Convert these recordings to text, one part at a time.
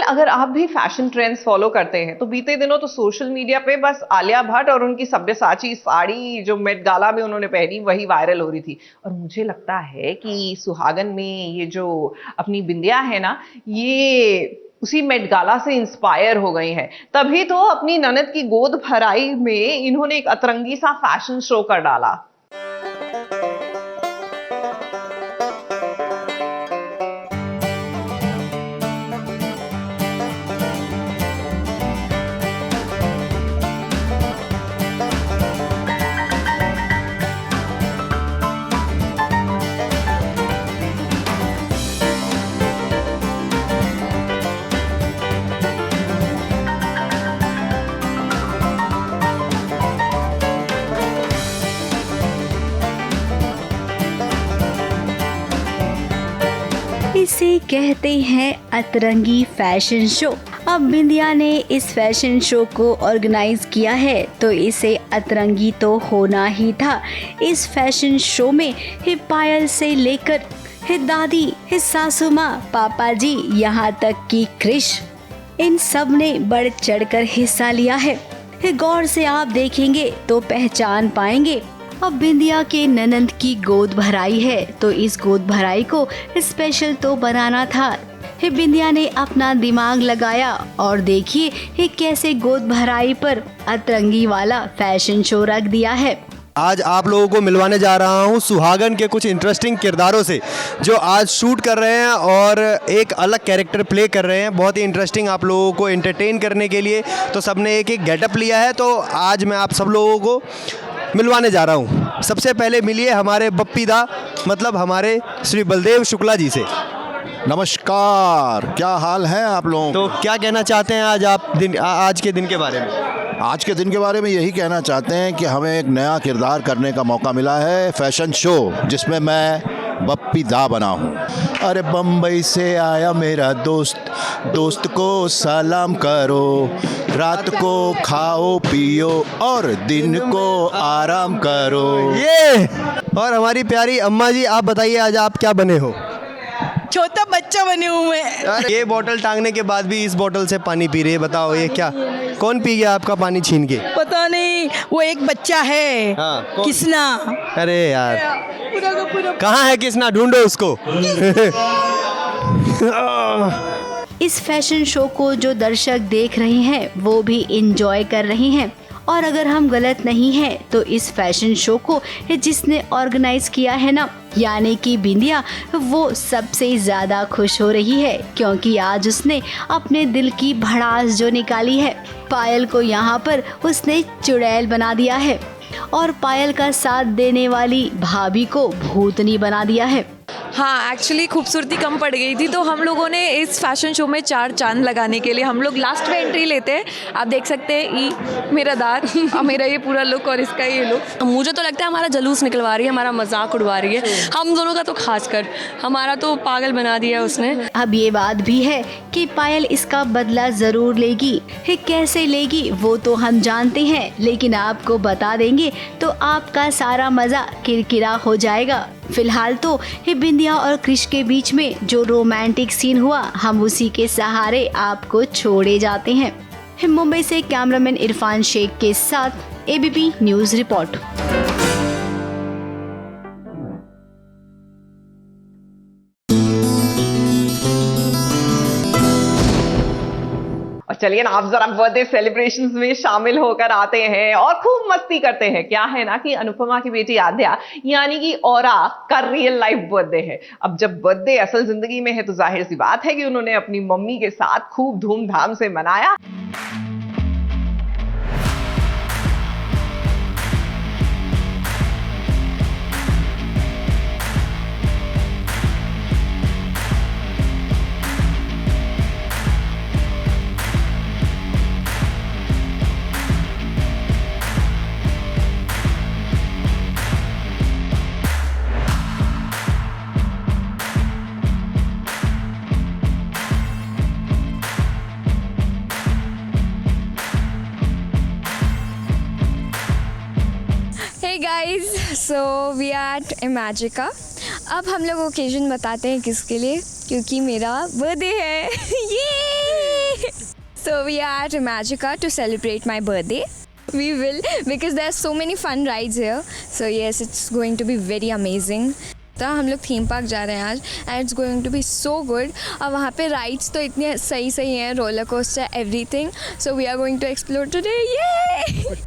अगर आप भी फैशन ट्रेंड्स फॉलो करते हैं तो बीते दिनों तो सोशल मीडिया पे बस आलिया भट्ट और उनकी सब्यसाची साड़ी जो मेट गाला में उन्होंने पहनी वही वायरल हो रही थी। और मुझे लगता है कि सुहागन में ये जो अपनी बिंदिया है ना, ये उसी मेट गाला से इंस्पायर हो गई है। तभी तो अपनी ननद की गोद भराई में इन्होंने एक अतरंगी सा फैशन शो कर डाला। इसे कहते हैं अतरंगी फैशन शो। अब बिंदिया ने इस फैशन शो को ऑर्गेनाइज किया है तो इसे अतरंगी तो होना ही था। इस फैशन शो में पायल से लेकर दादी, सासू माँ, पापा जी, यहाँ तक कि क्रिश, इन सब ने बढ़ चढ़कर हिस्सा लिया है। गौर से आप देखेंगे तो पहचान पाएंगे। अब बिंदिया के ननंद की गोद भराई है तो इस गोद भराई को स्पेशल तो बनाना था। बिंदिया ने अपना दिमाग लगाया और देखिए कैसे गोद भराई पर अतरंगी वाला फैशन शो रख दिया है। आज आप लोगों को मिलवाने जा रहा हूं सुहागन के कुछ इंटरेस्टिंग किरदारों से जो आज शूट कर रहे हैं और एक अलग कैरेक्टर प्ले कर रहे हैं। बहुत ही इंटरेस्टिंग, आप लोगों को एंटरटेन करने के लिए तो सबने एक एक गेटअप लिया है। तो आज मैं आप सब लोगों को मिलवाने जा रहा हूं। सबसे पहले मिलिए हमारे बप्पीदा, मतलब हमारे श्री बलदेव शुक्ला जी से। नमस्कार, क्या हाल है आप लोगों? तो क्या कहना चाहते हैं आज आप आज के दिन के बारे में? आज के दिन के बारे में यही कहना चाहते हैं कि हमें एक नया किरदार करने का मौका मिला है, फैशन शो, जिसमें मैं बप्पी दा बना हूँ। अरे बम्बई से आया मेरा दोस्त, दोस्त को सलाम करो, रात को खाओ पियो और दिन को आराम करो। ये और हमारी प्यारी अम्मा जी, आप बताइए आज आप क्या बने हो? छोटा बच्चा बने हूँ मैं। ये बोतल टांगने के बाद भी इस बोतल से पानी पी रही है, बताओ ये क्या? कौन पी गया आपका पानी छीन के? पता नहीं, वो एक बच्चा है। हाँ, किसना। अरे यार, कहाँ है किसना? ढूंढो उसको। इस फैशन शो को जो दर्शक देख रहे हैं वो भी एंजॉय कर रहे हैं। और अगर हम गलत नहीं हैं तो इस फैशन शो को जिसने ऑर्गेनाइज किया है ना, यानी कि बिंदिया, वो सबसे ज्यादा खुश हो रही है क्योंकि आज उसने अपने दिल की भड़ास जो निकाली है। पायल को यहाँ पर उसने चुड़ैल बना दिया है और पायल का साथ देने वाली भाभी को भूतनी बना दिया है। हाँ, एक्चुअली खूबसूरती कम पड़ गई थी तो हम लोगों ने इस फैशन शो में 4 चांद लगाने के लिए हम लोग लास्ट में एंट्री लेते हैं। आप देख सकते हैं ई मेरा दांत और मेरा ये पूरा लुक और इसका ये लुक। मुझे तो लगता है हमारा जलूस निकलवा रही है, हमारा मजाक उड़वा रही है। हम दोनों का तो खासकर हमारा तो पागल बना दिया उसने। अब ये बात भी है कि पायल इसका बदला जरूर लेगी। कैसे लेगी वो तो हम जानते हैं, लेकिन आपको बता देंगे तो आपका सारा मजा किरकिरा हो जाएगा। फिलहाल तो बिंदिया और क्रिश के बीच में जो रोमांटिक सीन हुआ, हम उसी के सहारे आपको छोड़े जाते हैं। मुंबई से कैमरामैन इरफान शेख के साथ एबीपी न्यूज रिपोर्ट। और चलिए ना, आप जरा बर्थडे सेलिब्रेशंस में शामिल होकर आते हैं और खूब मस्ती करते हैं। क्या है ना कि अनुपमा की बेटी आद्या यानी कि औरा का रियल लाइफ बर्थडे है। अब जब बर्थडे असल जिंदगी में है तो जाहिर सी बात है कि उन्होंने अपनी मम्मी के साथ खूब धूमधाम से मनाया। Guys, so we are at Imagica. अब हम लोग ओकेजन बताते हैं किसके लिए, क्योंकि मेरा बर्थडे है। ये So we are at Imagica to celebrate my birthday. We will, because there are so many fun rides here. So yes, it's going to be very amazing. तो हम लोग थीम पार्क जा रहे हैं आज and it's going to be so good. और वहाँ पे राइड्स तो इतने सही सही हैं, roller coaster, everything. So we are going to explore today. ये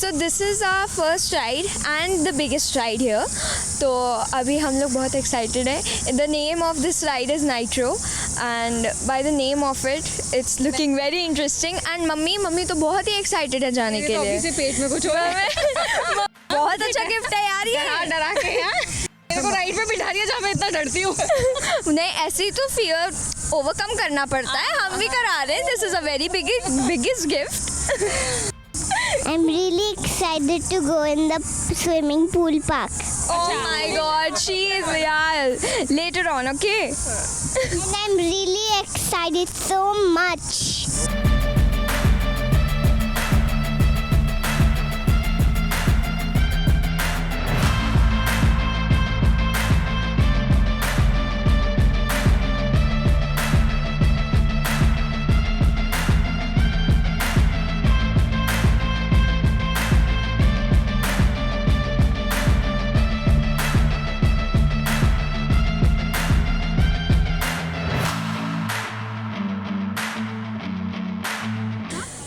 So this is our first ride and the biggest ride here. तो अभी हम लोग बहुत excited हैं. The name of this ride is Nitro and by the name of it, it's looking very interesting. And mummy तो बहुत ही excited है जाने के लिए. से पेट में कुछ हो रहा है. बहुत अच्छा गिफ्ट है यार ये. डरा के यार मेरे को राइड पे बिठा दिया जहाँ मैं इतना डरती हूँ. नहीं, ऐसे ही तो फियर ओवरकम करना पड़ता है. हम भी करा रहे हैं. This is a very biggest gift. I'm really excited to go in the swimming pool park. Oh my god, she is, yeah. Later on, okay? And I'm really excited so much.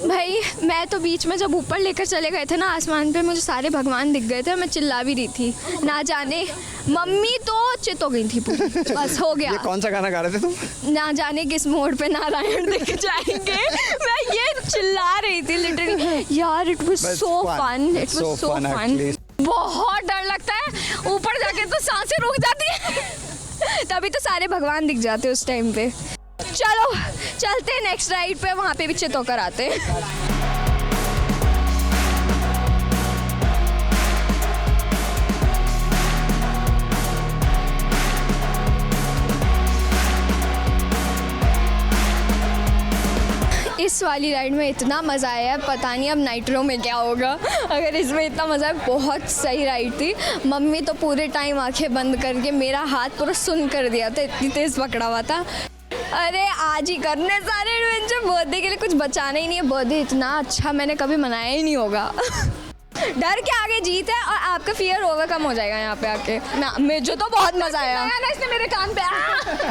भाई मैं तो बीच में जब ऊपर लेकर चले गए थे ना आसमान पे, मुझे सारे भगवान दिख गए थे. मैं चिल्ला भी रही थी. ना जाने मम्मी तो चित हो गई थी पूरी. बस हो गया. ये कौन सा गाना गा रहे थे तुम? ना जाने किस मोड़ पे नारायण दिख जाएंगे. मैं ये चिल्ला रही थी लिटरली. यार it was so fun. It was so fun. बहुत डर लगता है ऊपर जाके तो सांसें रुक जाती है. तभी तो सारे भगवान दिख जाते उस टाइम पे. चलो चलते हैं नेक्स्ट राइड पे, वहाँ पे भी चित होकर आते हैं. इस वाली राइड में इतना मज़ा आया, पता नहीं अब नाइट्रो में क्या होगा. अगर इसमें इतना मज़ा है, बहुत सही राइड थी. मम्मी तो पूरे टाइम आंखें बंद करके मेरा हाथ पूरा सुन कर दिया था, इतनी तेज़ पकड़ा हुआ था. अरे आज ही करने सारे एडवेंचर. बर्थडे के लिए कुछ बचाना ही नहीं है. बर्थडे इतना अच्छा मैंने कभी मनाया ही नहीं होगा. डर के आगे जीत है और आपका फियर ओवरकम हो जाएगा यहाँ पे आके ना. मुझे तो बहुत मज़ा आया ना. इसने मेरे कान पे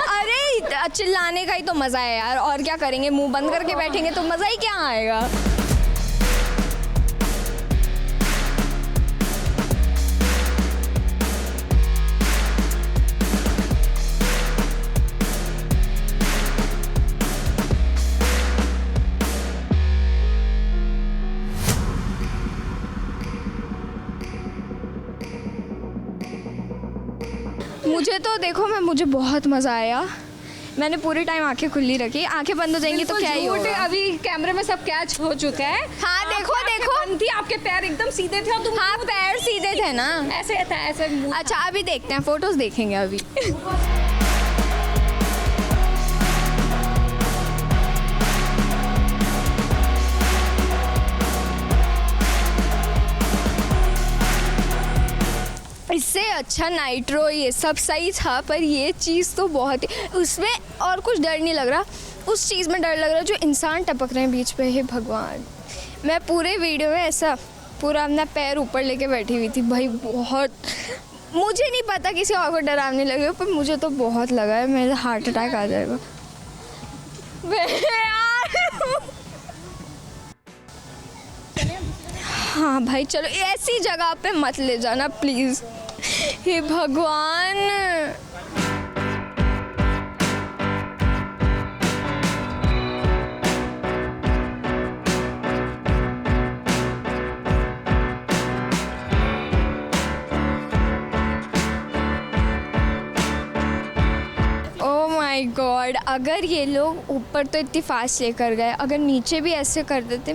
अरे चिल्लाने का ही तो मज़ा है यार. और क्या करेंगे, मुंह बंद करके बैठेंगे तो मज़ा ही क्या आएगा. मुझे तो देखो मुझे बहुत मज़ा आया. मैंने पूरे टाइम आंखें खुली रखी. आंखें बंद हो जाएंगी तो क्या ही होगा. अभी कैमरे में सब कैच हो चुका है. हाँ देखो देखो थी आपके पैर एकदम सीधे थे और तुम. हाँ पैर सीधे थे ना. ऐसे था ऐसे. अच्छा अभी देखते हैं, फोटोज देखेंगे अभी. इससे अच्छा नाइट्रो ये सब सही था, पर ये चीज़ तो बहुत ही, उसमें और कुछ डर नहीं लग रहा. उस चीज़ में डर लग रहा जो इंसान टपक रहे हैं बीच पे. हे भगवान, मैं पूरे वीडियो में ऐसा पूरा अपना पैर ऊपर लेके बैठी हुई थी. भाई बहुत, मुझे नहीं पता किसी और को डरावने लगे पर मुझे तो बहुत लगा है मेरा हार्ट अटैक आ जाएगा. हाँ भाई चलो, ऐसी जगह पे मत ले जाना प्लीज़. हे भगवान. ओह माय गॉड, अगर ये लोग ऊपर तो इतनी फास्ट लेकर गए, अगर नीचे भी ऐसे कर देते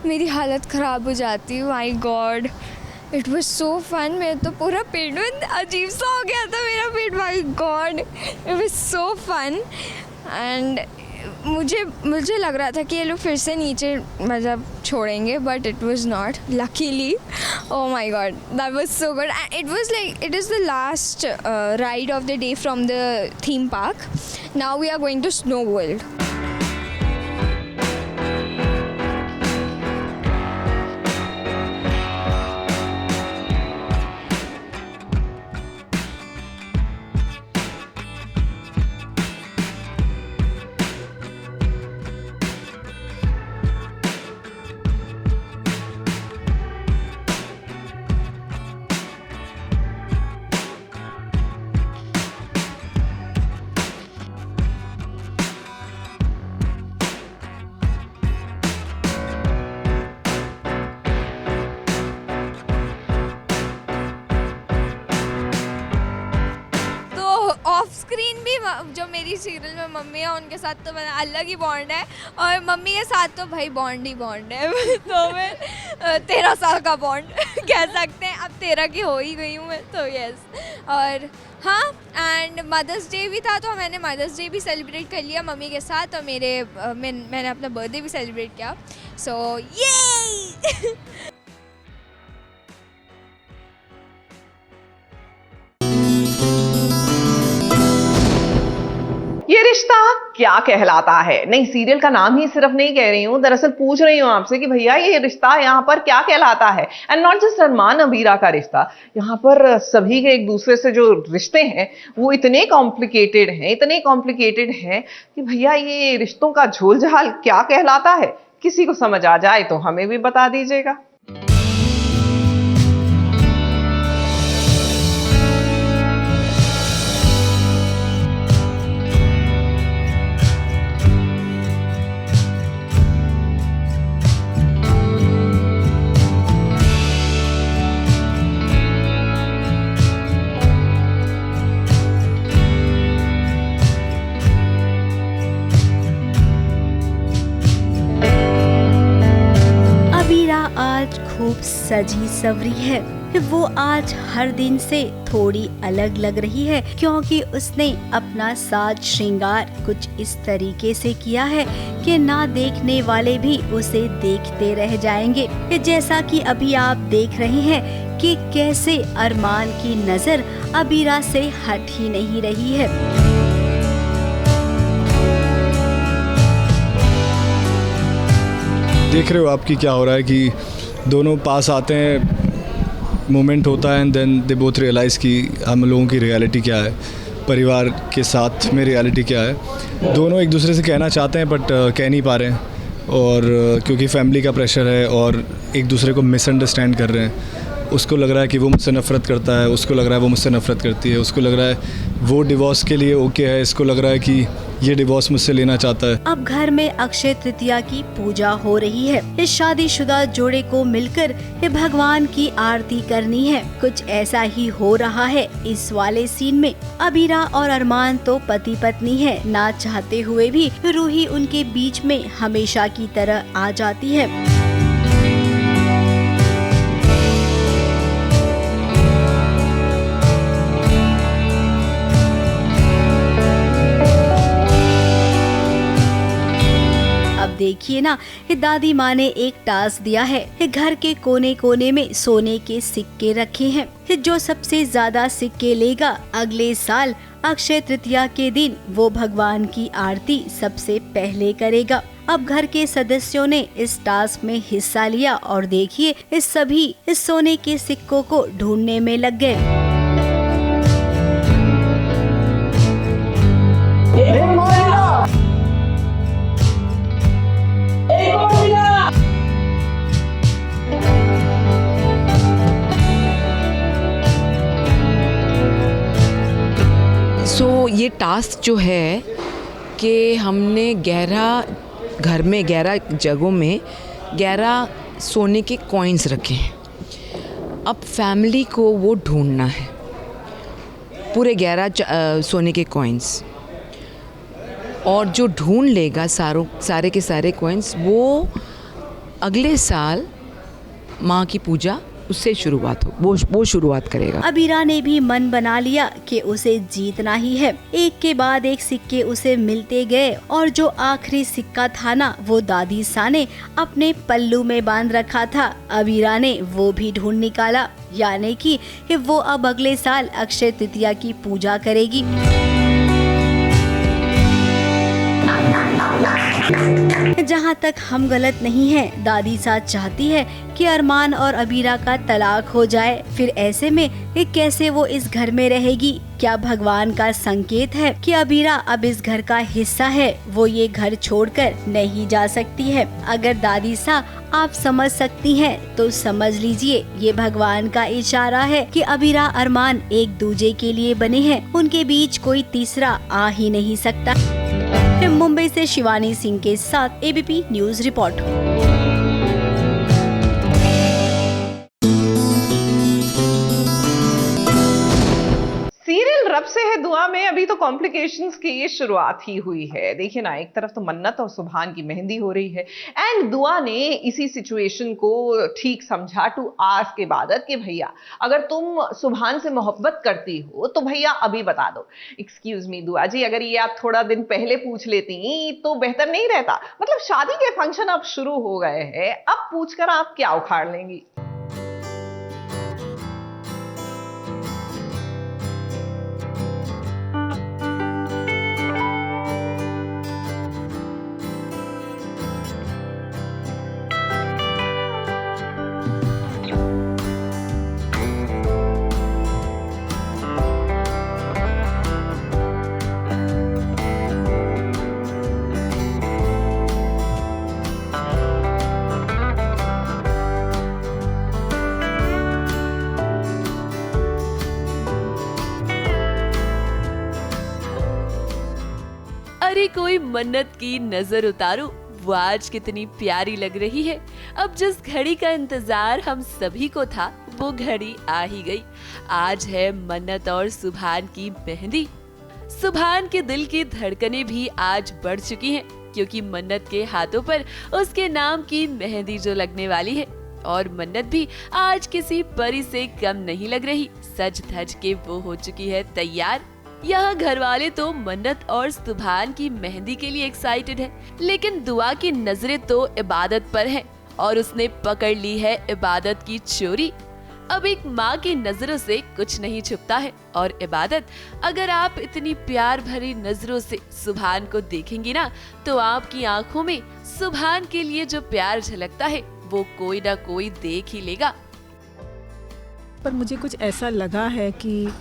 मेरी हालत ख़राब हो जाती. My god, it was so fun. मेरा तो पूरा पेट में अजीब सा हो गया था मेरा पेट. My god, it was so fun. And मुझे लग रहा था कि ये लोग फिर से नीचे मतलब छोड़ेंगे, but it was not luckily. Oh my god, that was so good. It was like it is the last ride of the day from the theme park. Now we are going to Snow World. Off screen भी जो मेरी serial में mummy है उनके साथ तो मेरा अलग ही बॉन्ड है, और मम्मी के साथ तो भाई बॉन्ड ही बॉन्ड है. तो मैं 13 साल का बॉन्ड कह सकते हैं. अब 13 की हो ही गई हूँ मैं, तो यस. और हाँ, एंड मदर्स डे भी था, तो मैंने मदर्स डे भी सेलिब्रेट कर लिया मम्मी के साथ, और मैंने अपना बर्थडे भी सेलिब्रेट किया. सो ये ये रिश्ता क्या कहलाता है? नहीं, सीरियल का नाम ही सिर्फ नहीं कह रही हूँ, दरअसल पूछ रही हूँ आपसे कि भैया ये रिश्ता यहाँ पर क्या कहलाता है. एंड नॉट जस्ट अरमान अबीरा का रिश्ता, यहाँ पर सभी के एक दूसरे से जो रिश्ते हैं वो इतने कॉम्प्लिकेटेड हैं कि भैया ये रिश्तों का झोल झाल क्या कहलाता है. किसी को समझ आ जाए तो हमें भी बता दीजिएगा. आज खूब सजी सवरी है. वो आज हर दिन से थोड़ी अलग लग रही है, क्योंकि उसने अपना साज श्रृंगार कुछ इस तरीके से किया है कि ना देखने वाले भी उसे देखते रह जाएंगे. जैसा कि अभी आप देख रहे हैं कि कैसे अरमान की नजर अबीरा से हट ही नहीं रही है. देख रहे हो आपकी क्या हो रहा है कि दोनों पास आते हैं, मोमेंट होता है, and then they both realise कि हम लोगों की रियलिटी क्या है, परिवार के साथ में रियलिटी क्या है. दोनों एक दूसरे से कहना चाहते हैं बट कह नहीं पा रहे हैं, और क्योंकि फैमिली का प्रेशर है और एक दूसरे को मिसअंडरस्टैंड कर रहे हैं. उसको लग रहा है कि वो मुझसे नफ़रत करता है, उसको लग रहा है वो मुझसे नफ़रत करती है, उसको लग रहा है वो डिवोर्स के लिए ओके है, इसको लग रहा है कि ये डिवोर्स मुझसे लेना चाहता है. अब घर में अक्षय तृतीया की पूजा हो रही है. इस शादीशुदा जोड़े को मिलकर ये भगवान की आरती करनी है. कुछ ऐसा ही हो रहा है इस वाले सीन में. अबीरा और अरमान तो पति पत्नी है, ना चाहते हुए भी रूही उनके बीच में हमेशा की तरह आ जाती है. देखिए ना, दादी माँ ने एक टास्क दिया है. घर के कोने कोने में सोने के सिक्के रखे हैं. जो सबसे ज्यादा सिक्के लेगा अगले साल अक्षय तृतीया के दिन वो भगवान की आरती सबसे पहले करेगा. अब घर के सदस्यों ने इस टास्क में हिस्सा लिया और देखिए इस सभी इस सोने के सिक्कों को ढूंढने में लग गए. ये टास्क जो है कि हमने 11 घर में 11 जगहों में 11 सोने के कॉइन्स रखे हैं. अब फैमिली को वो ढूंढना है, पूरे 11 सोने के कॉइन्स, और जो ढूंढ लेगा सारे के सारे कॉइन्स वो अगले साल माँ की पूजा उससे शुरुआत हो, वो शुरुआत करेगा। अबीरा ने भी मन बना लिया कि उसे जीतना ही है। एक के बाद एक सिक्के उसे मिलते गए और जो आखिरी सिक्का था ना, वो दादी सा ने अपने पल्लू में बांध रखा था। अबीरा ने वो भी ढूंढ निकाला, यानी कि वो अब अगले साल अक्षय तृतीया की पूजा करेगी। जहाँ तक हम गलत नहीं हैं, दादी सा चाहती है कि अरमान और अबीरा का तलाक हो जाए। फिर ऐसे में कैसे वो इस घर में रहेगी? क्या भगवान का संकेत है कि अबीरा अब इस घर का हिस्सा है, वो ये घर छोड़कर नहीं जा सकती है? अगर दादी सा आप समझ सकती हैं तो समझ लीजिए, ये भगवान का इशारा है कि अबीरा अरमान एक दूजे के लिए बने हैं, उनके बीच कोई तीसरा आ ही नहीं सकता। मुंबई से शिवानी सिंह के साथ एबीपी न्यूज रिपोर्ट। सीरियल रब से है दुआ में अभी तो कॉम्प्लिकेशंस की ये शुरुआत ही हुई है। देखिए ना, एक तरफ तो मन्नत और सुभान की मेहंदी हो रही है एंड दुआ ने इसी सिचुएशन को ठीक समझा टू आस्क इबादत कि भैया अगर तुम सुभान से मोहब्बत करती हो तो भैया अभी बता दो। एक्सक्यूज मी दुआ जी, अगर ये आप थोड़ा दिन पहले पूछ लेती तो बेहतर नहीं रहता? मतलब शादी के फंक्शन अब शुरू हो गए हैं, अब पूछकर आप क्या उखाड़ लेंगी? अरे कोई मन्नत की नजर उतारो, वो आज कितनी प्यारी लग रही है। अब जिस घड़ी का इंतजार हम सभी को था वो घड़ी आ ही गई। आज है मन्नत और सुभान की मेहंदी। सुभान के दिल की धड़कनें भी आज बढ़ चुकी हैं, क्योंकि मन्नत के हाथों पर उसके नाम की मेहंदी जो लगने वाली है। और मन्नत भी आज किसी परी से कम नहीं लग रही। सज धज के वो हो चुकी है तैयार। यहाँ घर वाले तो मन्नत और सुभान की मेहंदी के लिए एक्साइटेड है, लेकिन दुआ की नजरें तो इबादत पर है और उसने पकड़ ली है इबादत की चोरी। अब एक माँ की नजरों से कुछ नहीं छुपता है। और इबादत, अगर आप इतनी प्यार भरी नजरों से सुभान को देखेंगी ना, तो आपकी आंखों में सुभान के लिए जो प्यार झलकता है वो कोई ना कोई देख ही लेगा। पर मुझे कुछ ऐसा लगा है कि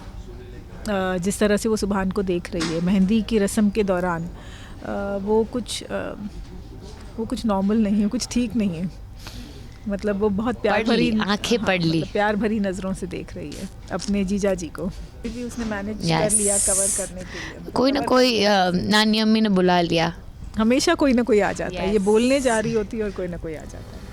जिस तरह से वो सुभान को देख रही है मेहंदी की रस्म के दौरान, वो कुछ नॉर्मल नहीं है, कुछ ठीक नहीं है। मतलब वो बहुत प्यार भरी आंखें पढ़ ली, मतलब प्यार भरी नज़रों से देख रही है अपने जीजा जी को। फिर भी उसने मैनेज कर लिया कवर करने के लिए। कोई ना कोई नानी अम्मी ने बुला लिया। हमेशा कोई ना कोई आ जाता है, ये बोलने जा रही होती है और कोई ना कोई आ जाता है।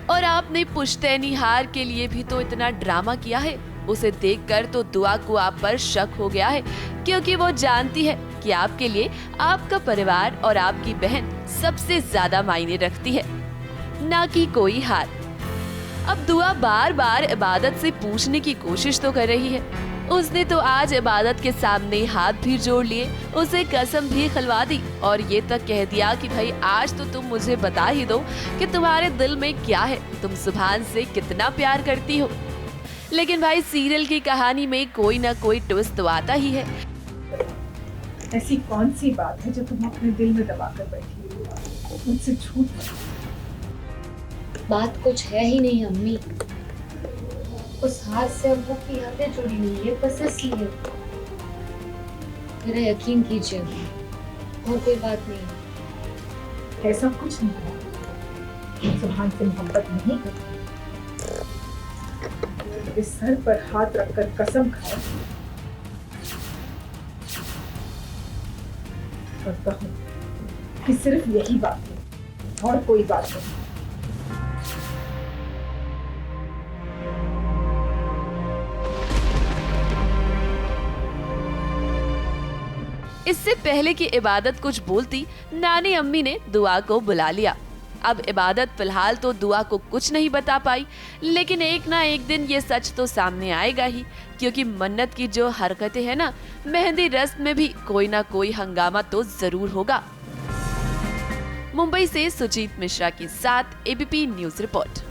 और आपने पुश्तैनी हार के लिए भी तो इतना ड्रामा किया है। उसे देखकर तो दुआ को आप पर शक हो गया है, क्योंकि वो जानती है कि आपके लिए आपका परिवार और आपकी बहन सबसे ज्यादा मायने रखती है, ना कि कोई हार। अब दुआ बार बार इबादत से पूछने की कोशिश तो कर रही है। उसने तो आज इबादत के सामने हाथ भी जोड़ लिए, उसे कसम भी खिलवा दी और ये तक कह दिया कि भाई आज तो तुम मुझे बता ही दो कि तुम्हारे दिल में क्या है, तुम सुभान से कितना प्यार करती हो। लेकिन भाई सीरियल की कहानी में कोई ना कोई ट्विस्ट तो आता ही है। ऐसी कौन सी बात है जो तुम अपने दिल में दबा कर बैठी हो? मुझसे झूठ बात कुछ है ही नहीं अम्मी। उस हाथ से अब्बू की यादें जुड़ी हुई है, बस इसलिए। मेरा यकीन कीजिए, और कोई बात नहीं। ऐसा कुछ नहीं है। सुभान से मोहब्बत नहीं करती। इस सर पर हाथ रखकर कसम खाओ और कहो कि सिर्फ यही बात है और कोई बात नहीं। इससे पहले कि इबादत कुछ बोलती, नानी अम्मी ने दुआ को बुला लिया। अब इबादत फिलहाल तो दुआ को कुछ नहीं बता पाई, लेकिन एक ना एक दिन ये सच तो सामने आएगा ही, क्योंकि मन्नत की जो हरकतें हैं ना, मेहंदी रस्म में भी कोई ना कोई हंगामा तो जरूर होगा। मुंबई से सुजीत मिश्रा के साथ एबीपी न्यूज रिपोर्ट।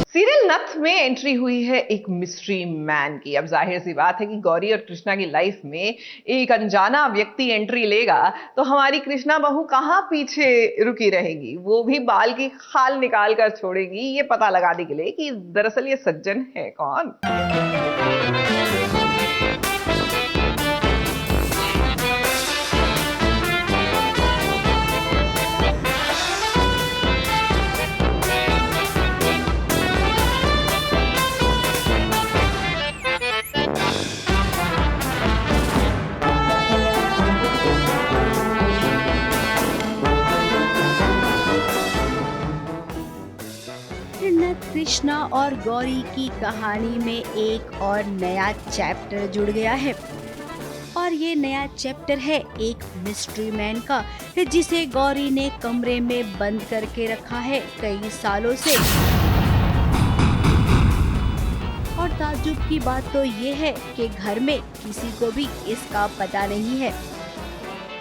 सीरियल नथ में एंट्री हुई है एक मिस्ट्री मैन की। अब जाहिर सी बात है कि गौरी और कृष्णा की लाइफ में एक अनजाना व्यक्ति एंट्री लेगा तो हमारी कृष्णा बहू कहां पीछे रुकी रहेगी, वो भी बाल की खाल निकाल कर छोड़ेगी ये पता लगाने के लिए कि दरअसल ये सज्जन है कौन। कृष्णा और गौरी की कहानी में एक और नया चैप्टर जुड़ गया है और ये नया चैप्टर है एक मिस्ट्री मैन का, जिसे गौरी ने कमरे में बंद करके रखा है कई सालों से। और ताज्जुब की बात तो ये है कि घर में किसी को भी इसका पता नहीं है।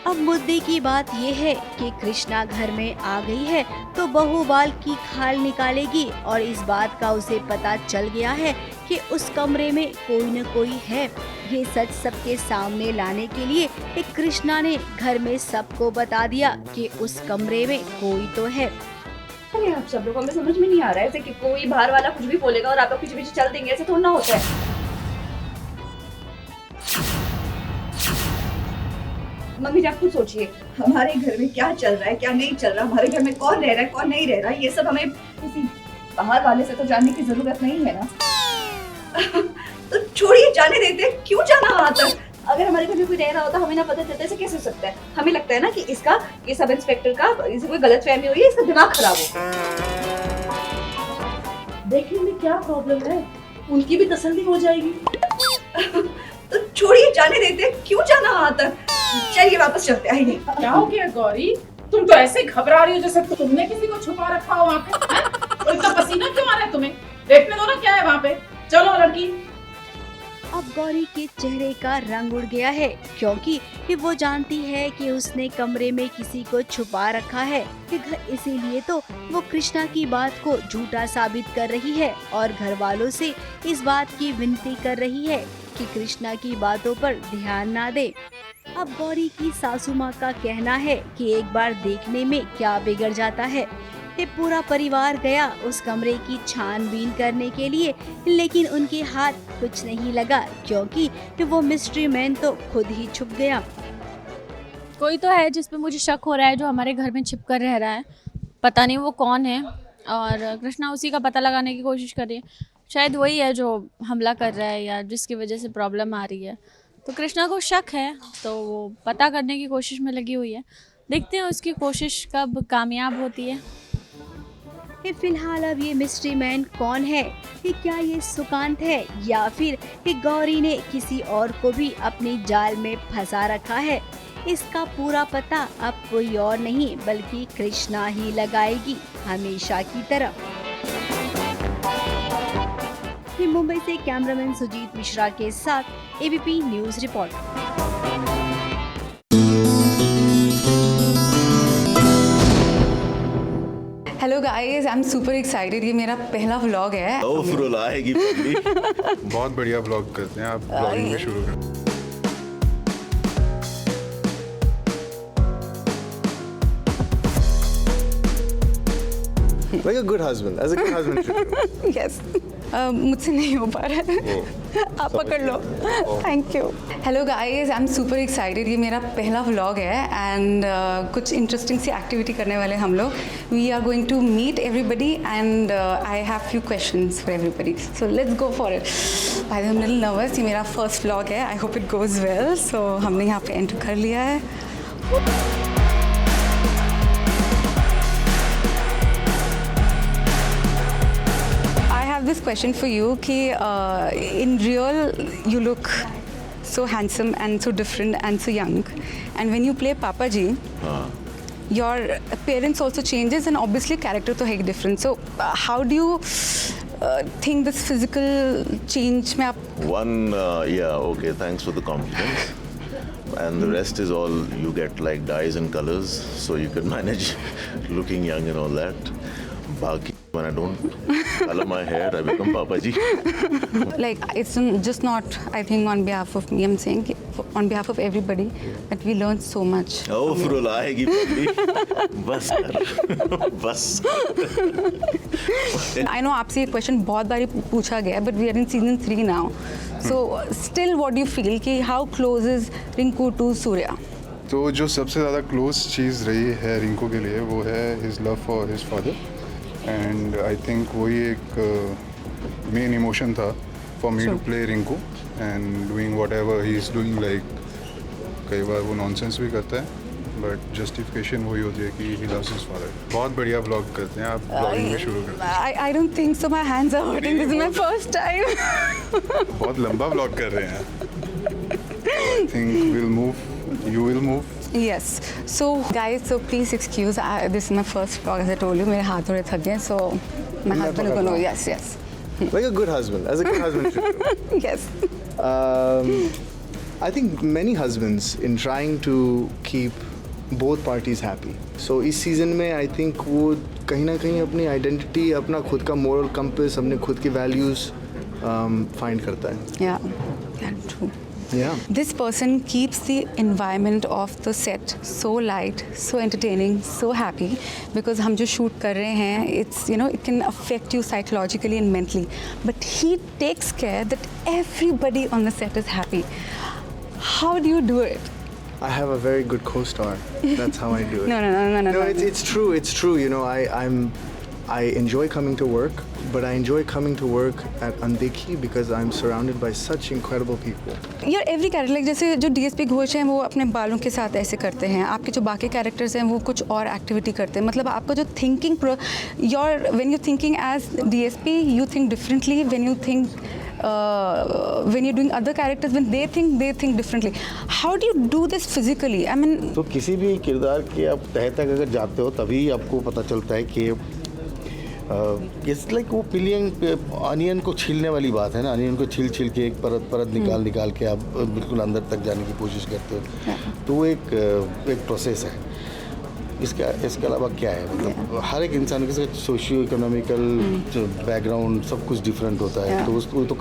अब मुद्दे की बात ये है कि कृष्णा घर में आ गई है तो बहू बाल की खाल निकालेगी और इस बात का उसे पता चल गया है कि उस कमरे में कोई न कोई है। ये सच सबके सामने लाने के लिए एक कृष्णा ने घर में सबको बता दिया कि उस कमरे में कोई तो है। अरे आप सब लोगों में समझ में नहीं आ रहा है ऐसे कि कोई बाहर वाला कुछ भी बोलेगा और आप लोग पीछे पीछे चल देंगे, ऐसे थोड़ा ना होता है। मम्मी आप खुद सोचिए हमारे घर में क्या चल रहा है क्या नहीं चल रहा, हमारे घर में कौन रह रहा है कौन नहीं रह रहा, ये सब हमें किसी बाहर वाले से तो जानने की जरूरत नहीं है ना। तो छोड़िए, जाने देते, क्यों जाना वहां तक। अगर हमारे घर में कोई रह रहा होता हमें ना पता चलता, ऐसे कैसे हो सकता है। हमें लगता है ना कि इसका ये सब इंस्पेक्टर का इसे कोई गलतफहमी हुई है, इसका दिमाग खराब हो। देखने में क्या प्रॉब्लम है, उनकी भी तसल्ली हो जाएगी। तो छोड़िए, जाने देते, क्यों जाना वहां तक। चलिए वापस चलते आइए। क्या हो गया गौरी, तुम तो ऐसे घबरा रही हो जैसे तुमने किसी को छुपा रखा हो वहाँ पे। और इतना पसीना क्यों आ रहा है तुम्हें, देखने दो ना क्या है वहाँ पे। चलो लड़की। अब गौरी के चेहरे का रंग उड़ गया है क्योंकि वो जानती है कि उसने कमरे में किसी को छुपा रखा है। इसीलिए तो वो कृष्णा की बात को झूठा साबित कर रही है और घर वालों से इस बात की विनती कर रही है कि कृष्णा की बातों पर ध्यान ना दे। अब गौरी की सासू माँ का कहना है कि एक बार देखने में क्या बिगड़ जाता है। ये पूरा परिवार गया उस कमरे की छानबीन करने के लिए, लेकिन उनके हाथ कुछ नहीं लगा क्योंकि वो मिस्ट्री मैन तो खुद ही छुप गया। कोई तो है जिस पे मुझे शक हो रहा है, जो हमारे घर में छिप कर रह रहा है। पता नहीं वो कौन है और कृष्णा उसी का पता लगाने की कोशिश कर रही है। शायद वही है जो हमला कर रहा है या जिसकी वजह से प्रॉब्लम आ रही है। तो कृष्णा को शक है तो वो पता करने की कोशिश में लगी हुई है। देखते हैं उसकी कोशिश कब कामयाब होती है। फिलहाल अब ये मिस्ट्री मैन कौन है, कि क्या ये सुकांत है या फिर कि गौरी ने किसी और को भी अपनी जाल में फंसा रखा है, इसका पूरा पता अब कोई और नहीं बल्कि कृष्णा ही लगाएगी हमेशा की तरह। मुंबई से कैमरामैन सुजीत मिश्रा के साथ ABP news report. Hello guys, I am super excited. ये मेरा पहला व्लॉग है। आएगी बहुत बढ़िया व्लॉग करते हैं आप, व्लॉगिंग में शुरू करें। Like a good husband, as a good husband should do. Yes. मुझसे नहीं हो पा रहा है। आप पकड़ लो। Thank you. Hello guys, I am super excited. ये मेरा पहला व्लॉग है एंड कुछ इंटरेस्टिंग सी एक्टिविटी करने वाले हम लोग। We are going to meet everybody and I have few questions for everybody, so let's go for it. I am little nervous, ये मेरा फर्स्ट व्लॉग है। I hope it goes well. So हमने यहाँ पे एंटर कर लिया है। this question for you कि in real you look so handsome and so different and so young. And when you play Papa Ji, your appearance also changes and obviously character तो है ही different. So how do you think this physical change में आप? Okay, thanks for the compliment. And the rest is all you get, like dyes and colors, so you can manage looking young and all that. Baki, when I don't color my hair, I become Papa Ji. Like, it's just not, I think, on behalf of me, I'm saying, on behalf of everybody, that we learned so much. Oh, Furul, आएगी पगली. बस कर, बस. I know आपसे ये question बहुत बारी पूछा गया, but we are in season 3 now. So, still, what do you feel? कि how close is Rinku to Surya? तो जो सबसे ज़्यादा क्लोज चीज़ रही है रिंकू के लिए वो है his love for his father and I think वही एक मेन इमोशन था for me to play Rinku and doing whatever he is doing like कई बार वो नॉनसेंस भी करता है बट जस्टिफिकेशन वही होती है कि ही लव्स हिज फादर. बहुत बढ़िया ब्लॉग करते हैं आप. ब्लॉगिंग में शुरू करते हैं. I don't think so. My hands are hurting. This is my first time. बहुत लंबा ब्लॉग कर रहे हैं. I think we'll move. You will move. Yes. So guys, so please excuse. This is my first vlog, as I told you. मेरे हाथ थोड़े थक गए, so my husband is going to. Yes. Like a good husband, as a good husband should do. Yes. I think many husbands in trying to keep both parties happy. So इस season में I think वो कहीं ना कहीं अपनी identity, अपना खुद का moral compass, अपने खुद की values find करता है. Yeah, true. Yeah. This person keeps the environment of the set so light, so entertaining, so happy because हम जो shoot कर रहे हैं, it's, you know, it can affect you psychologically and mentally. But he takes care that everybody on the set is happy. How do you do it? I have a very good co-star. That's how I do it. No. It's true. It's true. You know, I enjoy coming to work, but I enjoy coming to work at Andekhi because I'm surrounded by such incredible people. Your every character, like जैसे जो DSP Ghosh हैं वो अपने बालों के साथ ऐसे करते हैं, आपके जो बाकी कैरेक्टर्स हैं वो कुछ और एक्टिविटी करते हैं. मतलब आपका जो thinking when you're thinking as DSP, you think differently. When you're doing other characters, when they think differently. How do you do this physically? I mean, तो किसी भी किरदार के आप तह तक अगर जाते हो तभी आपको पता चलता है कि इट्स लाइक वो अनियन को छीलने वाली बात है ना. अनियन को छील के एक परत निकाल के आप बिल्कुल अंदर तक जाने की कोशिश करते हो. तो वो एक प्रोसेस है. इसके अलावा क्या है, मतलब हर एक इंसान के सोशियो इकोनॉमिकल बैकग्राउंड सब कुछ डिफरेंट होता है. तो उसको तो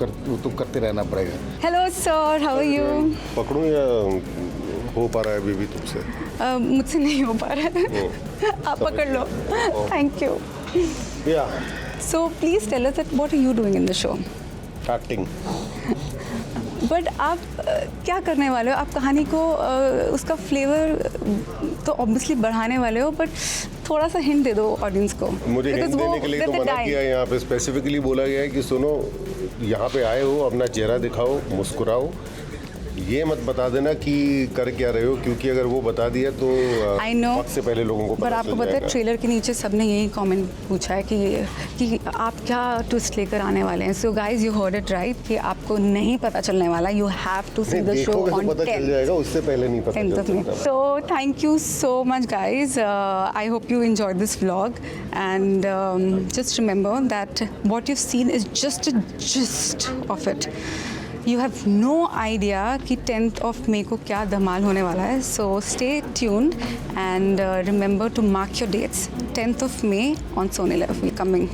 करते रहना पड़ेगा. Hello sir, how are you? पकड़ूं या हो पा रहा है अभी भी तुमसे? मुझसे नहीं हो पा रहा है. आप पकड़ लो. Thank you. Yeah. So please tell us that what are you doing in the show? Acting. But आप क्या करने वाले हो? आप कहानी को उसका फ्लेवर तो ऑब्वियसली बढ़ाने वाले हो, बट थोड़ा सा हिंट दे दो ऑडियंस को. मुझे हिंट देने के लिए तो मना किया है. यहाँ पे स्पेसिफिकली बोला गया है कि सुनो, यहाँ पे आए हो, अपना चेहरा दिखाओ, मुस्कुराओ. ये मत बता देना कि कर क्या रहे हो, क्योंकि अगर वो बता दिया तो वक्त से पहले लोगों को पता चल जाएगा. पर आपको पता है ट्रेलर के नीचे सबने यही कमेंट पूछा है कि आप क्या ट्विस्ट लेकर आने वाले हैं. So guys, you heard it right कि आपको नहीं पता चलने वाला. You have to see the show on 10th. पता चल जाएगा, उससे पहले नहीं पता चलता. So thank you so much guys. I hope you enjoyed this vlog and just remember that what you seen is just a gist of it. You have no idea कि 10th of May को क्या धमाल होने वाला है. So stay tuned and remember to mark your dates. 10th of May on Sony Live will coming.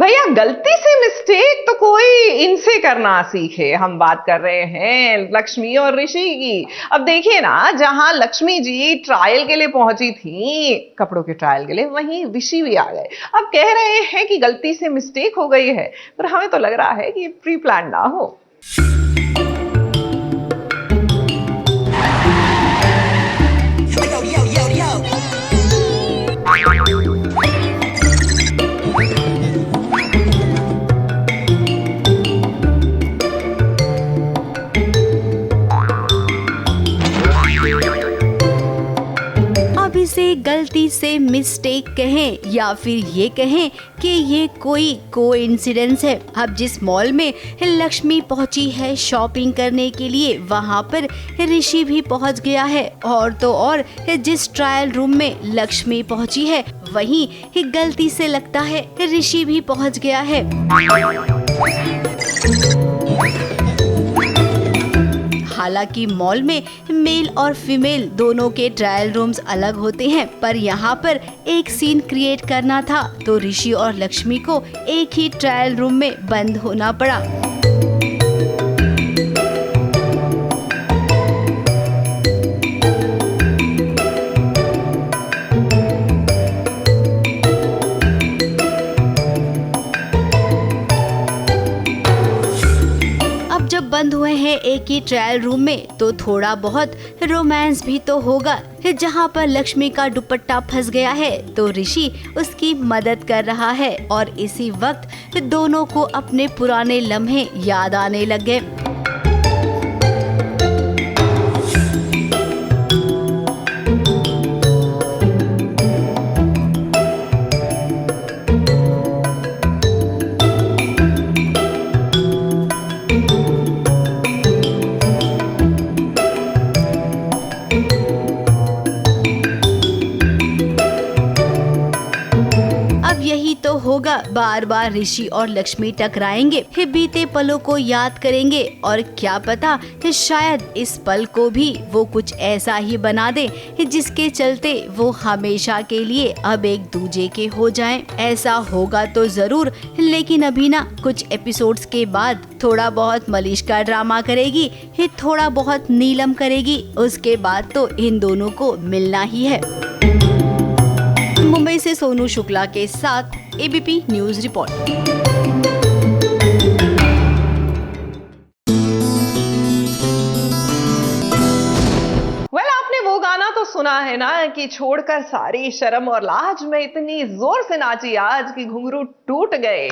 भैया, गलती से mistake तो कोई इनसे करना सीखे. हम बात कर रहे हैं लक्ष्मी और ऋषि की. अब देखिए ना, जहां लक्ष्मी जी ट्रायल के लिए पहुंची थी, कपड़ों के ट्रायल के लिए, वहीं ऋषि भी आ गए. अब कह रहे हैं कि गलती से मिस्टेक हो गई है, पर हमें तो लग रहा है कि प्री प्लान ना हो. इसे गलती गलती से मिस्टेक कहें या फिर ये कहें कि ये कोई कोइंसिडेंस है। अब जिस मॉल में लक्ष्मी पहुंची है शॉपिंग करने के लिए, वहां पर ऋषि भी पहुंच गया है। और तो और जिस ट्रायल रूम में लक्ष्मी पहुंची है वहीं गलती से लगता है ऋषि भी पहुंच गया है। हालांकि मॉल में मेल और फीमेल दोनों के ट्रायल रूम्स अलग होते हैं, पर यहाँ पर एक सीन क्रिएट करना था तो ऋषि और लक्ष्मी को एक ही ट्रायल रूम में बंद होना पड़ा। जब बंद हुए हैं एक ही ट्रायल रूम में तो थोड़ा बहुत रोमांस भी तो होगा। जहां पर लक्ष्मी का दुपट्टा फंस गया है तो ऋषि उसकी मदद कर रहा है और इसी वक्त दोनों को अपने पुराने लम्हे याद आने लगे। होगा बार बार ऋषि और लक्ष्मी टकराएंगे, बीते पलों को याद करेंगे और क्या पता शायद इस पल को भी वो कुछ ऐसा ही बना दे जिसके चलते वो हमेशा के लिए अब एक दूजे के हो जाएं। ऐसा होगा तो जरूर, लेकिन अभी ना कुछ एपिसोड्स के बाद थोड़ा बहुत मलिष्का ड्रामा करेगी, थोड़ा बहुत नीलम करेगी, उसके बाद तो इन दोनों को मिलना ही है। मुंबई से सोनू शुक्ला के साथ एबीपी न्यूज रिपोर्ट। आपने वो गाना तो सुना है ना कि छोड़कर सारी शर्म और लाज में इतनी जोर से नाची आज कि घुंघरू टूट गए।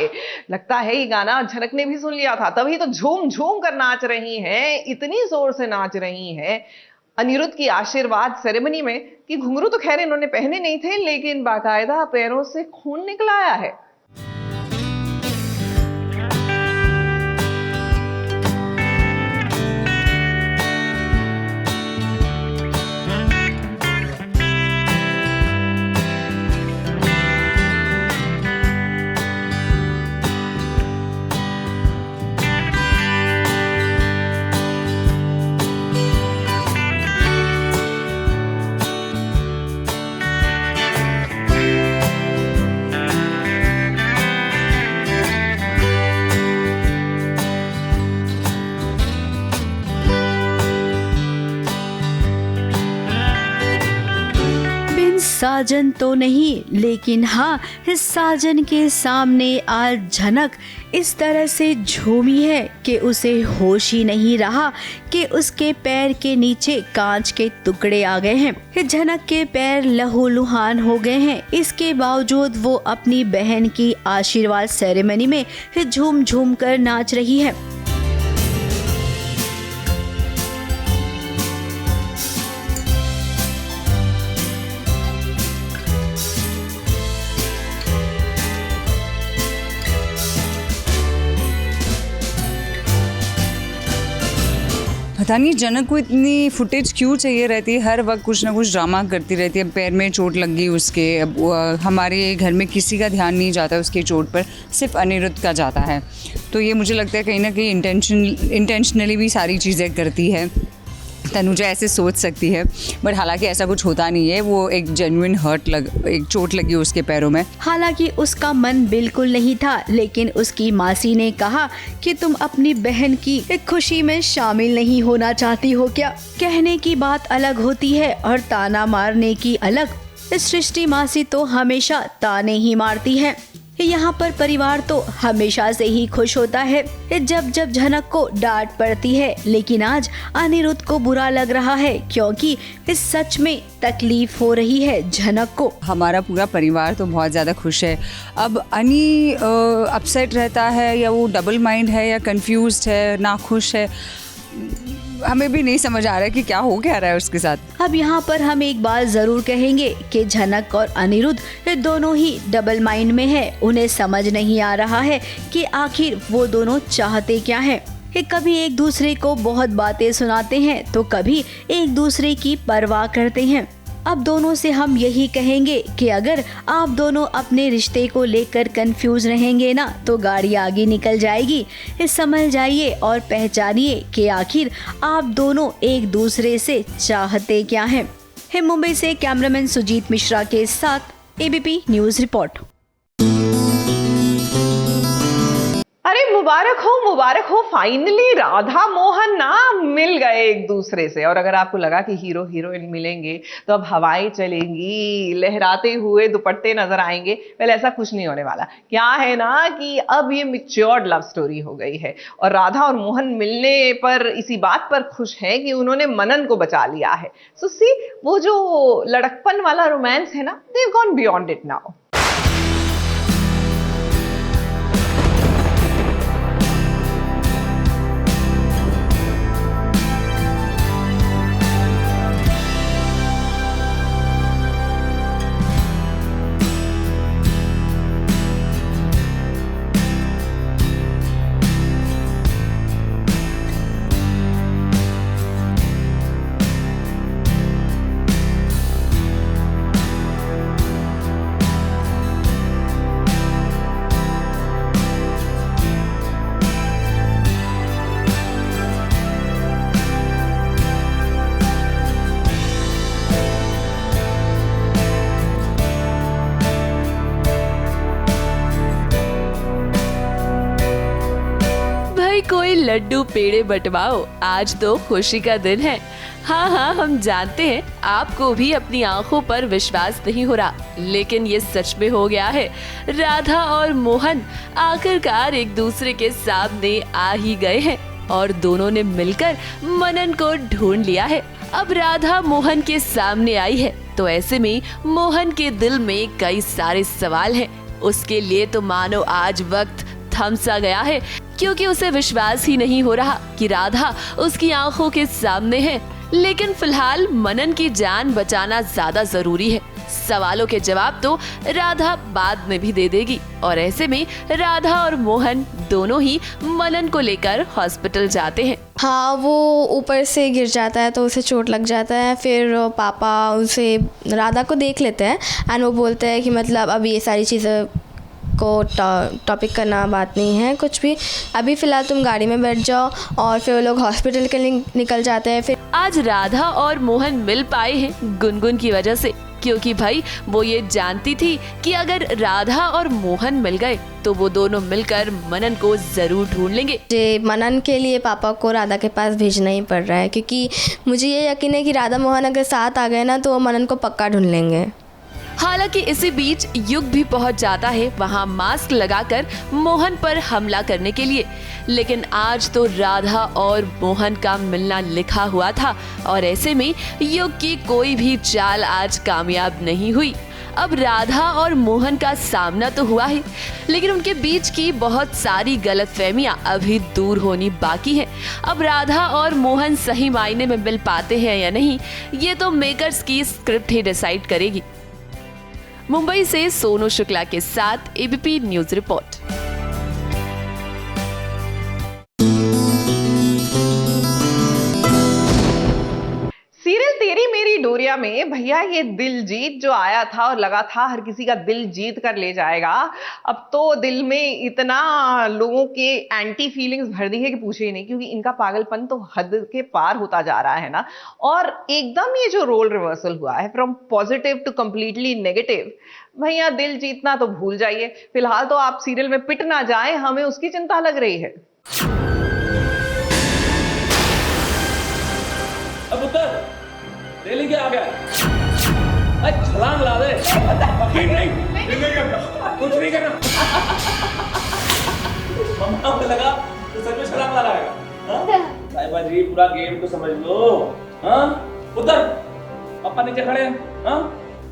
लगता है ये गाना झनक ने भी सुन लिया था, तभी तो झूम झूम कर नाच रही हैं, इतनी जोर से नाच रही हैं अनिरुद्ध की आशीर्वाद सेरेमनी में कि घुंघरू तो खैर इन्होंने पहने नहीं थे, लेकिन बाकायदा पैरों से खून निकल आया है। साजन तो नहीं, लेकिन हाँ साजन के सामने आज झनक इस तरह से झूमी है कि उसे होश ही नहीं रहा कि उसके पैर के नीचे कांच के टुकड़े आ गए हैं। झनक के पैर लहूलुहान हो गए हैं। इसके बावजूद वो अपनी बहन की आशीर्वाद सेरेमनी में झूम झूम कर नाच रही है। पता नहीं जनक को इतनी फुटेज क्यों चाहिए रहती है, हर वक्त कुछ ना कुछ ड्रामा करती रहती है। पैर में चोट लग गई उसके, अब हमारे घर में किसी का ध्यान नहीं जाता उसकी चोट पर, सिर्फ अनिरुद्ध का जाता है। तो ये मुझे लगता है कहीं ना कहीं इंटेंशनली भी सारी चीज़ें करती है। तनुजा ऐसे सोच सकती है, बट हालांकि ऐसा कुछ होता नहीं है। वो एक जेन्युइन एक चोट लगी उसके पैरों में। हालांकि उसका मन बिल्कुल नहीं था, लेकिन उसकी मासी ने कहा कि तुम अपनी बहन की खुशी में शामिल नहीं होना चाहती हो क्या? कहने की बात अलग होती है और ताना मारने की अलग। सृष्टि मासी तो हमेशा ताने ही मारती है। यहाँ पर परिवार तो हमेशा से ही खुश होता है जब जब झनक को डांट पड़ती है, लेकिन आज अनिरुद्ध को बुरा लग रहा है क्योंकि इस सच में तकलीफ हो रही है झनक को। हमारा पूरा परिवार तो बहुत ज़्यादा खुश है। अब अनी अपसेट रहता है या वो डबल माइंड है या कंफ्यूज्ड है, नाखुश है, हमें भी नहीं समझ आ रहा है कि क्या हो क्या रहा है उसके साथ। अब यहाँ पर हम एक बात जरूर कहेंगे कि झनक और अनिरुद्ध ये दोनों ही डबल माइंड में है। उन्हें समझ नहीं आ रहा है कि आखिर वो दोनों चाहते क्या हैं। ये कभी एक दूसरे को बहुत बातें सुनाते हैं तो कभी एक दूसरे की परवाह करते हैं। अब दोनों से हम यही कहेंगे कि अगर आप दोनों अपने रिश्ते को लेकर कंफ्यूज रहेंगे ना तो गाड़ी आगे निकल जाएगी। ये समझ जाइए और पहचानिए कि आखिर आप दोनों एक दूसरे से चाहते क्या हैं। मुंबई से कैमरामैन सुजीत मिश्रा के साथ एबीपी न्यूज रिपोर्ट। अरे मुबारक हो फाइनली राधा मोहन ना मिल गए एक दूसरे से। और अगर आपको लगा कि हीरो हीरोइन मिलेंगे तो अब हवाएं चलेंगी, लहराते हुए दुपट्टे नजर आएंगे, वेल ऐसा कुछ नहीं होने वाला। क्या है ना कि अब ये मैच्योर्ड लव स्टोरी हो गई है और राधा और मोहन मिलने पर इसी बात पर खुश हैं कि उन्होंने मनन को बचा लिया है। सो सी वो जो लड़कपन वाला रोमांस है ना, they've gone beyond it now। कोई लड्डू पेड़े बंटवाओ, आज तो खुशी का दिन है। हाँ हम जानते हैं आपको भी अपनी आंखों पर विश्वास नहीं हो रहा, लेकिन ये सच में हो गया है। राधा और मोहन आखिरकार एक दूसरे के सामने आ ही गए हैं और दोनों ने मिलकर मनन को ढूंढ लिया है। अब राधा मोहन के सामने आई है तो ऐसे में मोहन के दिल में कई सारे सवाल हैं। उसके लिए तो मानो आज वक्त थम सा गया है, क्योंकि उसे विश्वास ही नहीं हो रहा कि राधा उसकी आंखों के सामने है। लेकिन फिलहाल मनन की जान बचाना ज्यादा जरूरी है। सवालों के जवाब तो राधा बाद में भी दे देगी और ऐसे में राधा और मोहन दोनों ही मनन को लेकर हॉस्पिटल जाते हैं। हाँ, वो ऊपर से गिर जाता है तो उसे चोट लग जाता है। फिर पापा उसे राधा को देख लेते हैं एंड वो बोलते हैं कि मतलब अब ये सारी चीज़ें को टॉपिक करना बात नहीं है कुछ भी, अभी फ़िलहाल तुम गाड़ी में बैठ जाओ। और फिर वो लोग हॉस्पिटल के लिए निकल जाते हैं। फिर आज राधा और मोहन मिल पाए हैं गुनगुन की वजह से, क्योंकि भाई वो ये जानती थी कि अगर राधा और मोहन मिल गए तो वो दोनों मिलकर मनन को जरूर ढूंढ लेंगे। मनन के लिए पापा को राधा के पास भेजना ही पड़ रहा है, क्योंकि मुझे ये यकीन है कि राधा मोहन अगर साथ आ गए ना तो वो मनन को पक्का ढूंढ लेंगे। हालांकि इसी बीच युग भी पहुंच जाता है वहां मास्क लगाकर मोहन पर हमला करने के लिए, लेकिन आज तो राधा और मोहन का मिलना लिखा हुआ था और ऐसे में युग की कोई भी चाल आज कामयाब नहीं हुई। अब राधा और मोहन का सामना तो हुआ है, लेकिन उनके बीच की बहुत सारी गलतफहमियां अभी दूर होनी बाकी है। अब राधा और मोहन सही मायने में मिल पाते हैं या नहीं, ये तो मेकर्स की स्क्रिप्ट ही डिसाइड करेगी। मुंबई से सोनू शुक्ला के साथ एबीपी न्यूज रिपोर्ट। सीरियल तेरी मेरी डोरिया में भैया ये दिलजीत जो आया था और लगा था हर किसी का दिल जीत कर ले जाएगा, अब तो दिल में इतना लोगों के एंटी फीलिंग्स भर दी है कि पूछे ही नहीं, क्योंकि इनका पागलपन तो हद के पार होता जा रहा है ना। और एकदम ये जो रोल रिवर्सल हुआ है from positive to completely negative, भैया दिल जीतना तो भूल जाइए। फिलहाल तो आप सीरियल में पिट ना जाए, हमें उसकी चिंता लग रही है। अब उत्तर रेलिंग क्या आ गया? छलांग ला दे। नहीं कुछ नहीं करना। मम्मा को लगा तो सच में छलांग ला रहा है। साहिबा जी पूरा गेम तो समझ लो। हाँ उत्तर पापा नीचे खड़े हैं। हाँ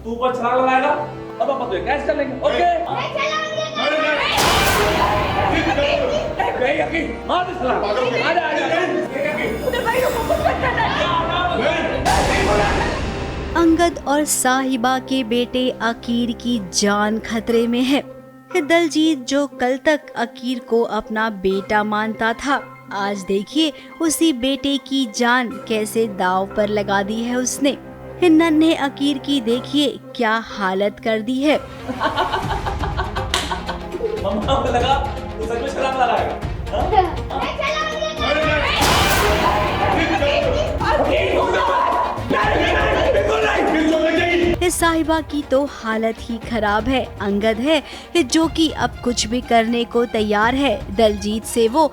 तू ऊपर छलांग लगाएगा अब पापा तो कैच कर लेंगे। ओके मार दे छलांग। आजा अंगद और साहिबा के बेटे अकीर की जान खतरे में है। दलजीत जो कल तक अकीर को अपना बेटा मानता था, आज देखिए उसी बेटे की जान कैसे दांव पर लगा दी है उसने। नन्हे अकीर की देखिए क्या हालत कर दी है। मम्मा को लगा तो सच में छलांग लगाएगा। साहिबा की तो हालत ही खराब है। अंगद है जो कि अब कुछ भी करने को तैयार है। दलजीत से वो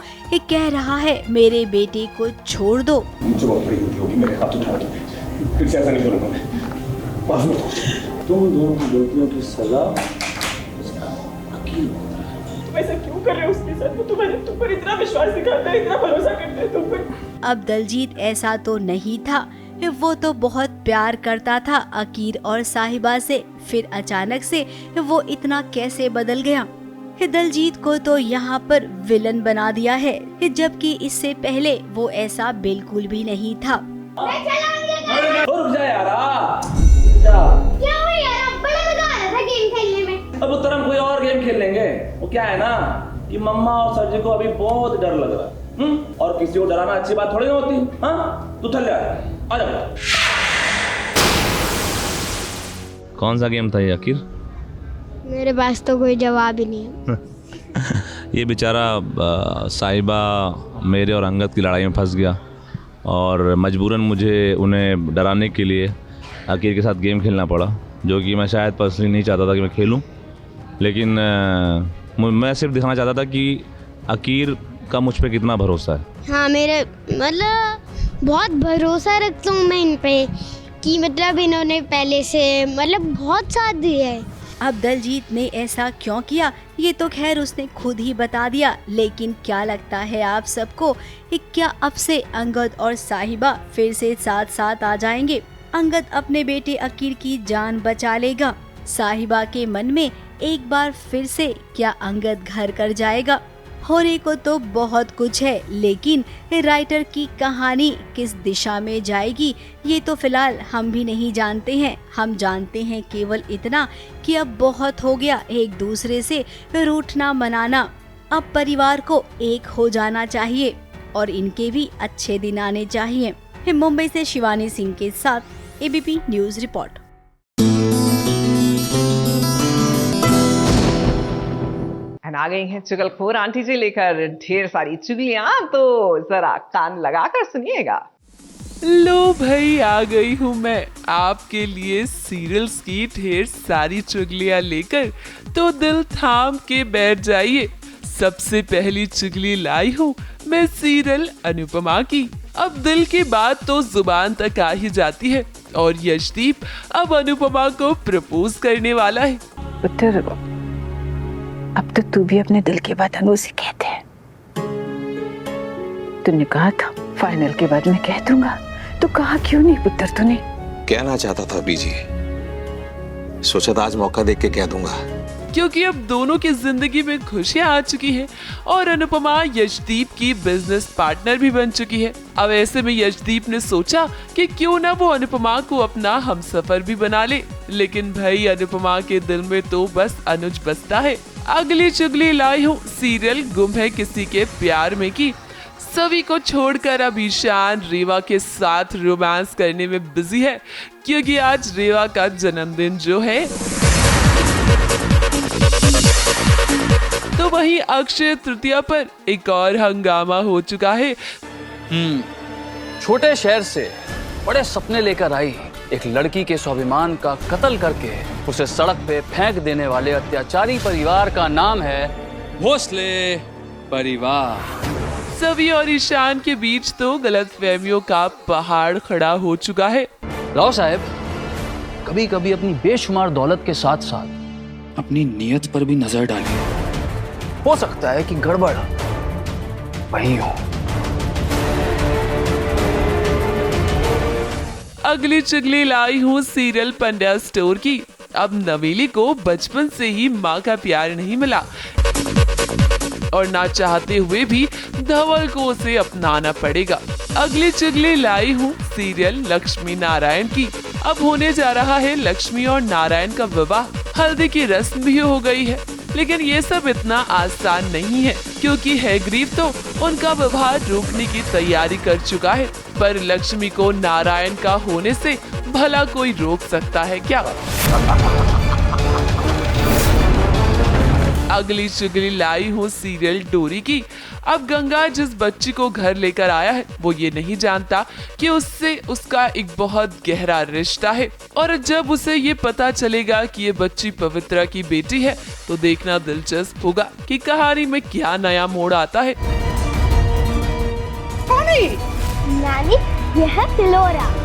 कह रहा है मेरे बेटे को छोड़ दो। मुझे बहुत बड़ी गलती होगी, मेरे हाथ उठा के फिर से ऐसा नहीं करूंगा मैं। माफ मत करो। तुम दोनों की गलतियों की सजा तुम ऐसा क्यों कर रहे हो उसके साथ? वो तुम्हारे तुम पर इतना विश्वास दिखाता है, इतना भरोसा करता है तुम पर। अब दलजीत ऐसा तो नहीं था, वो तो बहुत प्यार करता था अकीर और साहिबा से, फिर अचानक से वो इतना कैसे बदल गया? दलजीत को तो यहाँ पर विलन बना दिया है, जबकि इससे पहले वो ऐसा बिल्कुल भी नहीं था। रुक जा यार, क्या हुआ यार? बड़ा मजा आ रहा था गेम खेलने में। अब उत्तर हम कोई और गेम खेल लेंगे। वो क्या है ना कि मम्मा और सर जी को अभी बहुत डर लग रहा है। और किसी को डराना अच्छी बात थोड़ी ना होती। हाँ तू थल्ले आ जा। कौन सा गेम था ये अकीर? मेरे पास तो कोई जवाब ही नहीं है। ये बेचारा साहिबा मेरे और अंगद की लड़ाई में फंस गया और मजबूरन मुझे उन्हें डराने के लिए अकीर के साथ गेम खेलना पड़ा, जो कि मैं शायद पर्सनली नहीं चाहता था कि मैं खेलूं, लेकिन मैं सिर्फ दिखाना चाहता था कि अकीर का मुझ पे कितना भरोसा है। हाँ, मेरे मतलब बहुत भरोसा रखता हूँ मैं इन पे कि मतलब इन्होंने पहले से मतलब बहुत साथ दिया है। अब दलजीत ने ऐसा क्यों किया ये तो खैर उसने खुद ही बता दिया, लेकिन क्या लगता है आप सबको, क्या अब से अंगद और साहिबा फिर से साथ साथ आ जाएंगे? अंगद अपने बेटे अकीर की जान बचा लेगा? साहिबा के मन में एक बार फिर से क्या अंगद घर कर जाएगा? होने को तो बहुत कुछ है, लेकिन राइटर की कहानी किस दिशा में जाएगी ये तो फिलहाल हम भी नहीं जानते हैं। हम जानते हैं केवल इतना कि अब बहुत हो गया एक दूसरे से रूठना मनाना, अब परिवार को एक हो जाना चाहिए और इनके भी अच्छे दिन आने चाहिए। मुंबई से शिवानी सिंह के साथ एबीपी न्यूज रिपोर्ट। आ गई हैं चुगलखोर आंटी जी लेकर ढेर सारी चुगलियां, तो जरा कान लगाकर सुनिएगा। लो भाई, आ गई हूँ मैं आपके लिए सीरियल्स की ढेर सारी चुगलियां लेकर, तो दिल थाम के बैठ जाइए। सबसे पहली चुगली लाई हूँ मैं सीरियल अनुपमा की। अब दिल की बात तो जुबान तक आ ही जाती है और यशदीप अब अनुपमा को प्रपोज करने वाला है। उत्तर, अब तो तू भी अपने दिल की बात अनु से कहते हैं। तूने कहा था फाइनल के बाद मैं कह दूंगा, तो कहा क्यों नहीं पुत्र तूने? कहना चाहता था बीजी, सोचा था आज मौका देख के कह दूंगा। क्योंकि अब दोनों की जिंदगी में खुशियां आ चुकी हैं और अनुपमा यशदीप की बिजनेस पार्टनर भी बन चुकी है। अब ऐसे में यशदीप ने सोचा कि क्यों ना वो अनुपमा को अपना हमसफर भी बना ले, लेकिन भाई अनुपमा के दिल में तो बस अनुज बसता है। अगली चुगली लाई हूँ सीरियल गुम है किसी के प्यार में की। सभी को छोड़कर अब ईशान रेवा के साथ रोमांस करने में बिजी है, क्योंकि आज रेवा का जन्मदिन जो है। तो वहीं अक्षय तृतीया पर एक और हंगामा हो चुका है। छोटे शहर से बड़े सपने लेकर आई एक लड़की के स्वाभिमान का कत्ल करके उसे सड़क पे फेंक देने वाले अत्याचारी परिवार का नाम है भोसले परिवार। सभी और ईशान के बीच तो गलतफहमियों का पहाड़ खड़ा हो चुका है। राव साहब, कभी कभी अपनी बेशुमार दौलत के साथ साथ अपनी नीयत पर भी नजर डालिए। हो सकता है कि गड़बड़ वही हो। अगली चुगली लाई हूँ सीरियल पंड्या स्टोर की। अब नवेली को बचपन से ही माँ का प्यार नहीं मिला और ना चाहते हुए भी धवल को उसे अपनाना पड़ेगा। अगली चुगली लाई हूँ सीरियल लक्ष्मी नारायण की। अब होने जा रहा है लक्ष्मी और नारायण का विवाह। हल्दी की रस्म भी हो गई है, लेकिन ये सब इतना आसान नहीं है, क्योंकि हैग्रीव तो उनका विवाह रोकने की तैयारी कर चुका है। पर लक्ष्मी को नारायण का होने से भला कोई रोक सकता है क्या? अगली चुगली लाई हूँ सीरियल डोरी की। अब गंगा जिस बच्ची को घर लेकर आया है, वो ये नहीं जानता कि उससे उसका एक बहुत गहरा रिश्ता है। और जब उसे ये पता चलेगा कि ये बच्ची पवित्रा की बेटी है, तो देखना दिलचस्प होगा कि कहानी में क्या नया मोड़ आता है। नानी, यह फिलोरा।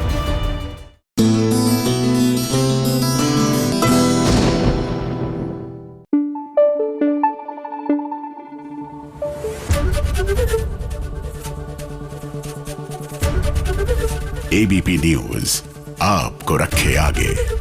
एबीपी न्यूज आपको रखे आगे।